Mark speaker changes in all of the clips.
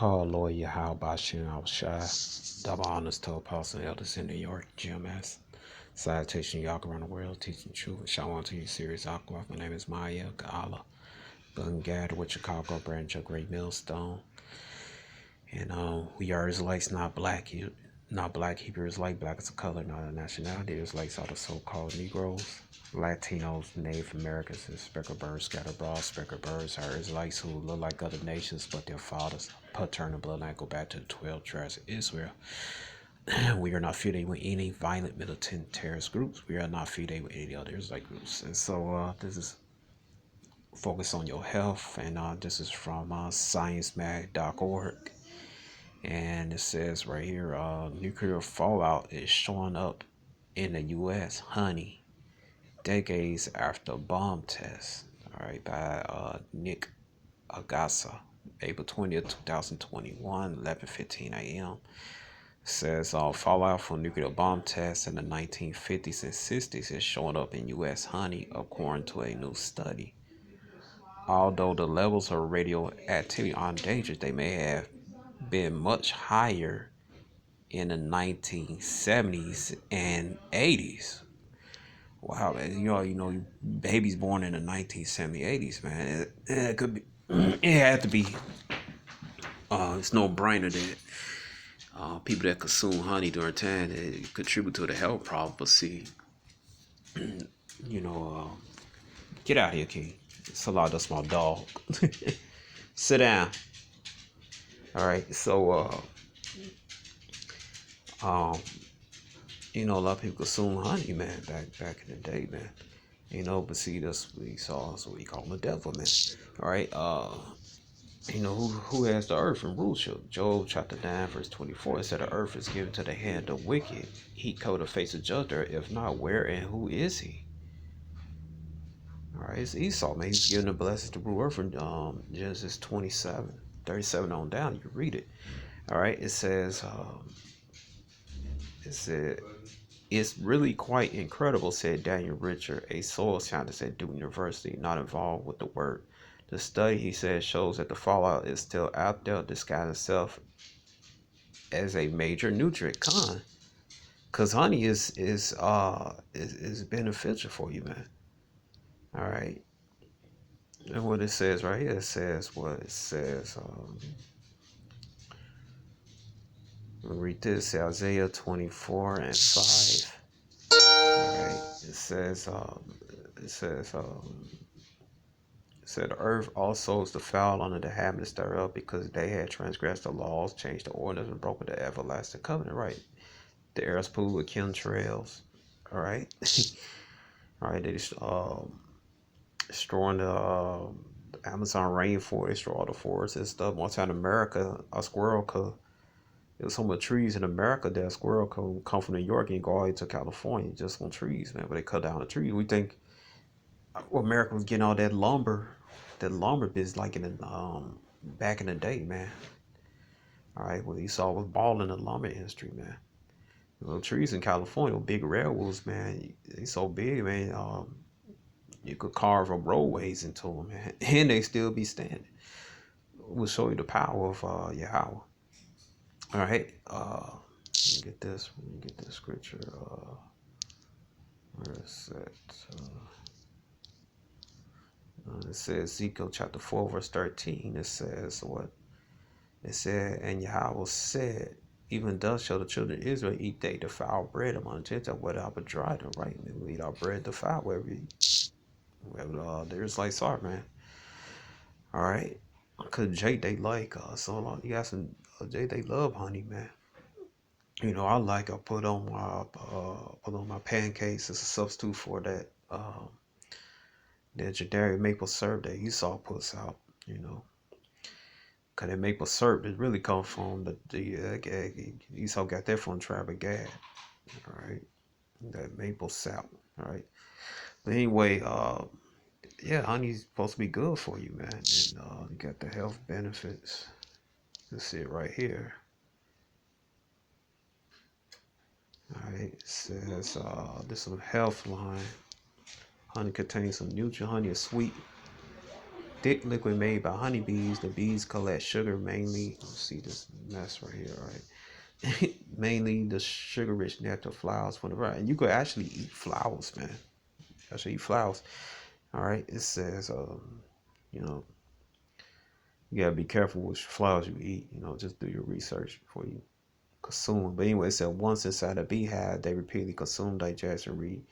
Speaker 1: Call lawyer how Bashin al Shai. Double honors to apostle elders in New York, GMS. Salutation, y'all around the world, teaching truth. Shalom to you, serious Aqua. My name is Maya Gala. Bungad with Chicago branch of Great Millstone. And we are Israelites, not black. Not black Hebrew Israelite. Black is a color, not a nationality. Israelites are the so-called Negroes, Latinos, Native Americans, and speckled birds scattered abroad. Speckled birds are Israelites who look like other nations, but their fathers' paternal bloodline go back to the 12 tribes of Israel. We are not affiliated with any violent militant terrorist groups. We are not affiliated with any other Israelite groups. And so this is focus on your health, and this is from sciencemag.org. And it says right here, nuclear fallout is showing up in the U.S. Honey, decades after bomb test. All right, by Nick Agasa, April 20th, 2021, 11:15 a.m. Says fallout from nuclear bomb tests in the 1950s and 60s is showing up in U.S. honey, according to a new study. Although the levels of radioactivity are endangered, they may have been much higher in the 1970s and 80s. Wow, man, you know, babies born in the 1970s, 80s, man, it could be, it had to be. It's no brainer that people that consume honey during time they contribute to the health problem. But see, you know, get out of here, King. It's a lot. That's my dog. Sit down. All right. So, you know, a lot of people consume honey, man. Back in the day, man. You know, but see, that's what we saw. That's what we call the devil, man. All right. You know who has the earth and rules you. Job chapter 9 verse 24. It said the earth is given to the hand of wicked. He covered the face of judge. If not, where and who is he? All right, it's Esau, man. He's given the blessings to rule earth from Genesis 27:37 on down. You can read it. All right, it says, it said, it's really quite incredible, said Daniel Richard, a soil scientist at Duke University, not involved with the work. The study, he says, shows that the fallout is still out there, disguising itself as a major nutrient con. Cause honey is beneficial for you, man. All right. And what it says right here, it says what it says. Read this, Isaiah 24 and 5. All right. It says, it says, it said the earth also is the foul under the inhabitants thereof, because they had transgressed the laws, changed the ordinance, and broken the everlasting covenant. Right. The air is polluted with chemtrails. All right. All right. They just destroying the Amazon rainforest, destroy all the forests and stuff. One time in America, a squirrel could. There's so much trees in America that a squirrel could come from New York and go all the way to California just on trees, man. But they cut down the trees. We think America was getting all that lumber business like in the back in the day, man. All right, well, you saw was balling in the lumber industry, man. You know, trees in California, big redwoods, man. They so big, man. You could carve up roadways into them, man, and they still be standing. We'll show you the power of Yahweh. All right, let me get this. Let me get this scripture. Where is it? It says Ezekiel chapter 4 verse 13. It says what? It said, and Yahweh said, even thus shall the children of Israel eat they defile bread among the Gentiles, whether I would dry them, right? And we eat our bread defile wherever there's like sorry, man. All right, cause Jake they like so long. You got some Jake they love honey, man. You know, I put on my pancakes as a substitute for that generic maple syrup that Esau puts out. You know, cause that maple syrup it really comes from the Esau got that from Travis Gad. All right, that maple sap. All right, but anyway, yeah, honey's supposed to be good for you, man. And you got the health benefits. Let's see it right here. All right, it says this is a health line. Honey contains some nutrient. Honey is sweet. thick liquid made by honeybees. The bees collect sugar mainly. Let's see this mess right here, right? Mainly the sugar-rich nectar flowers from the vine. And you could actually eat flowers, man. Actually eat flowers. All right. It says, you know, you gotta be careful which flowers you eat. You know, just do your research before you consume. But anyway, it said once inside a beehive, they repeatedly consume, digest, and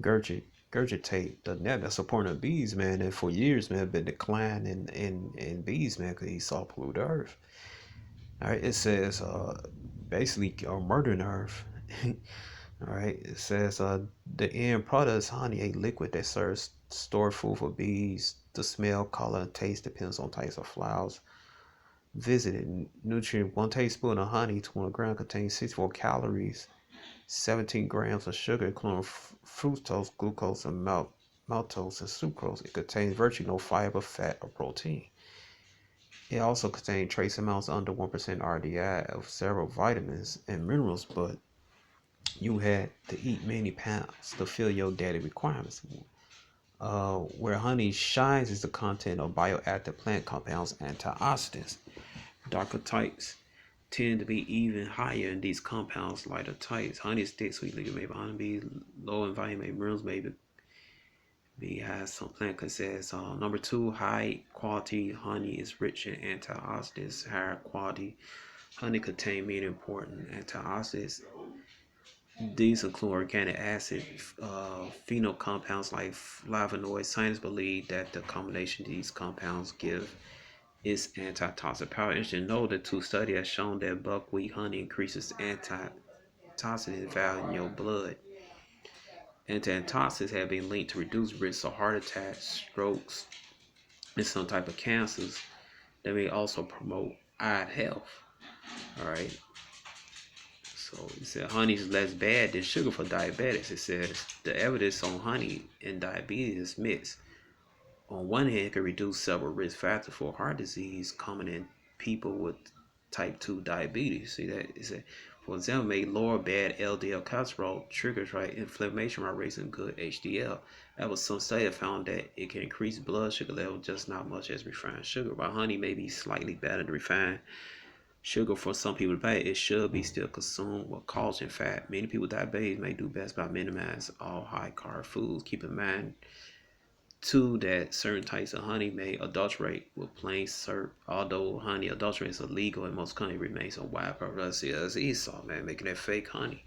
Speaker 1: regurgitate the net supporting the bees, man. And for years, man, have been declining in bees, man, because he saw pollute the earth. All right, it says basically murdering the earth. All right, it says the end product is honey, a liquid that serves stored food for bees. The smell, color, and taste depends on types of flowers visited. Nutrient: 1 tablespoon of honey, 200 grams, contains 64 calories, 17 grams of sugar, including fructose, glucose, and maltose and sucrose. It contains virtually no fiber, fat, or protein. It also contains trace amounts under 1% RDI of several vitamins and minerals, but you had to eat many pounds to fill your daily requirements. Where honey shines is the content of bioactive plant compounds, antioxidants. Darker types tend to be even higher in these compounds. Lighter types: honey is thick, sweet liquid made by honeybees. Low in vitamin minerals may be has some plant consists. Number two, high quality honey is rich in antioxidants. Higher quality honey contain many important antioxidants. These include organic acid, phenol compounds like flavonoids. Scientists believe that the combination of these compounds give its antitoxic power. Interesting to know that two studies have shown that buckwheat honey increases antitoxin value in your blood. Antioxidants have been linked to reduced risk of heart attacks, strokes, and some type of cancers. They may also promote eye health. All right. So it said honey is less bad than sugar for diabetics. It says the evidence on honey and diabetes is mixed. On one hand, it can reduce several risk factors for heart disease common in people with type 2 diabetes. See that? It said, for example, may lower bad LDL cholesterol triggers right inflammation while raising good HDL. That was some study that found that it can increase blood sugar level just not much as refined sugar. While honey may be slightly better than refined sugar for some people to pay, it should be still consumed with causing fat. Many people with diabetes may do best by minimizing all high carb foods. Keep in mind too that certain types of honey may adulterate with plain syrup. Although honey adulterate is illegal in most countries, remains a wide variety as Esau, man, making that fake honey.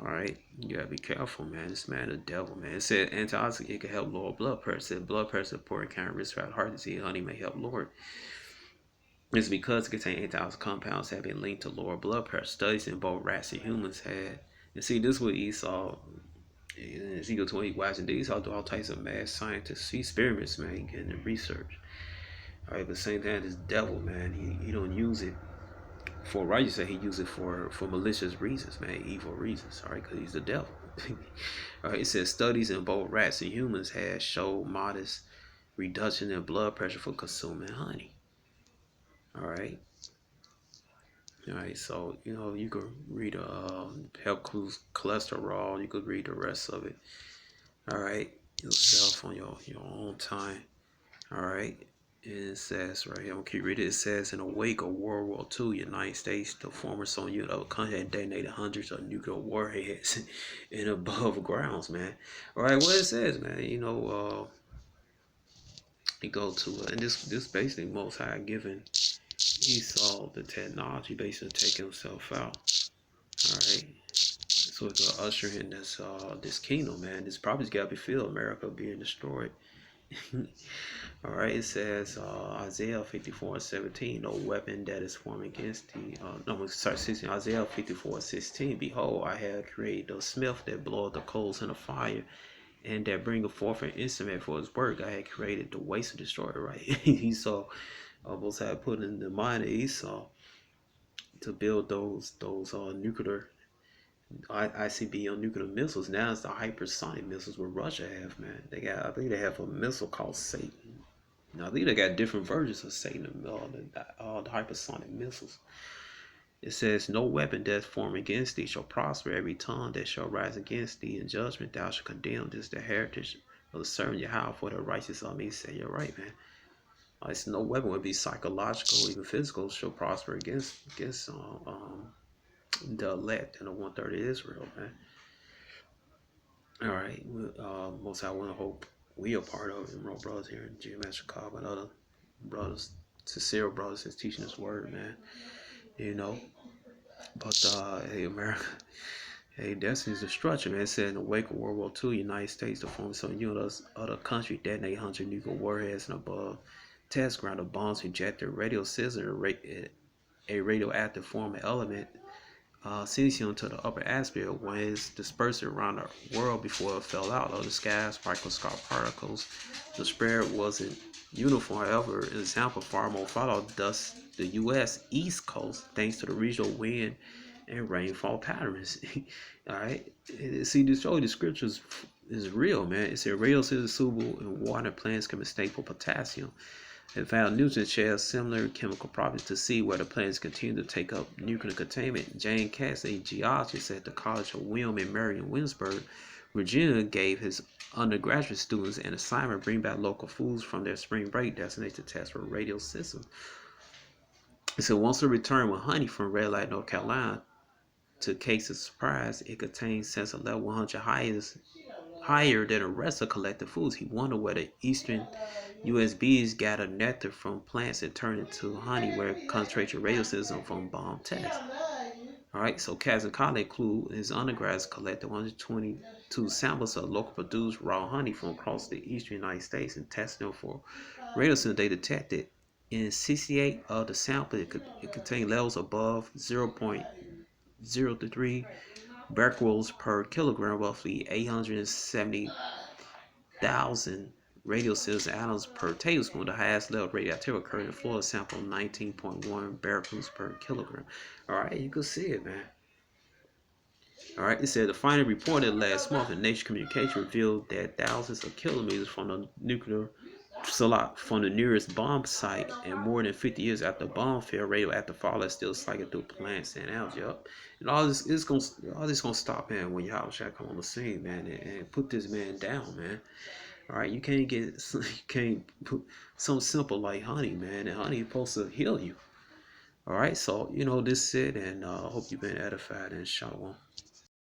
Speaker 1: All right, you gotta be careful, man. This man, the devil, man. It said antioxidant, it can help lower blood pressure. It said blood pressure important kind of risk for heart disease. Honey may help lower it. It's because it contains antioxidant compounds have been linked to lower blood pressure. Studies in both rats and humans had. And see, this is what Esau in Ezekiel 20 watching these, I'll do all types of mad scientists, experiments, man, getting the research. All right, but same time, this devil, man, he don't use it for righteous. He use it for malicious reasons, man, evil reasons. All right, because he's the devil. All right, it says studies in both rats and humans have showed modest reduction in blood pressure for consuming honey. All right. All right, so you could read help cholesterol. You could read the rest of it. All right, yourself on your own time. All right, and it says right here, I'm gonna keep reading. It says in the wake of World War II, United States, the former Soviet Union, other countries had detonated hundreds of nuclear warheads in above grounds, man. All right, what it says, man. You go to and this basically Most High given Esau the technology, basically taking himself out. All right. So it's gonna usher in this kingdom, man. This probably got to be filled. America being destroyed. All right. It says Isaiah 54:17. No weapon that is formed against thee. No, sorry, 16. Isaiah 54:16. Behold, I have created a smith that bloweth the coals in the fire, and that bringeth forth an instrument for his work. I had created the waste and destroyer. Right. Esau almost had put in the mind of Esau to build those nuclear ICBM nuclear missiles. Now it's the hypersonic missiles what Russia have, man. I think they have a missile called Satan. Now I think they got different versions of Satan, all the hypersonic missiles. It says, no weapon that form against thee shall prosper. Every tongue that shall rise against thee in judgment thou shalt condemn. This is the heritage of the servant Yahweh, for the righteous of me. Say, you're right, man. It's no weapon would be psychological, even physical, shall prosper against the elect and the 1/3 of Israel, man. All right, most I want to hope we are part of it, brothers here in GMS Chicago and other brothers, sincere brothers that's teaching this word, man. You know, but hey, America, hey, destiny's destruction, man. It said in the wake of World War II, United States, the former Soviet Union, other countries detonate 100 nuclear warheads and above. Test ground of bombs ejected radio scissor, a radioactive form of element cesium to the upper atmosphere was dispersed around the world before it fell out of the skies. Microscopic particles. The spread wasn't uniform, however, an example far more followed. Thus, the U.S. East Coast, thanks to the regional wind and rainfall patterns. All right, see, this show the scriptures is real, man. It said radioactive soluble in water plants can mistake for potassium. It found nutrients share similar chemical properties to see whether plants continue to take up nuclear containment. Jane Katz, a geologist at the College of William and Mary Williamsburg, Virginia, gave his undergraduate students an assignment: bring back local foods from their spring break destination to test for radio systems. So once they returned with honey from Red Light, North Carolina, to Case's surprise, it contained sense of level 100 higher than the rest of collected foods. He wondered whether eastern US bees gather nectar from plants and turn it into honey, where it concentrates radioactivity from bomb tests. All right, so Kaz and Kale include his undergrads collected 122 samples of local produced raw honey from across the eastern United States and tested them for radioactivity. They detected in 68 of the samples it contained levels above 0.033 becquerels per kilogram, roughly 870,000 radioactive atoms per tablespoon. The highest level of radioactivity occurred in the Florida sample, 19.1 becquerels per kilogram. All right, you can see it, man. All right, it said the finding reported last month in Nature Communication revealed that thousands of kilometers from the nuclear from the nearest bomb site, and more than 50 years after the bomb fell, radioactive fallout is still cycling through plants and algae. Up, and all this gonna stop, man, when Yahweh come on the scene, man, and put this man down, man. All right, you can't put something simple like honey, man, and honey is supposed to heal you. All right, so this it, and I hope you've been edified and shalom.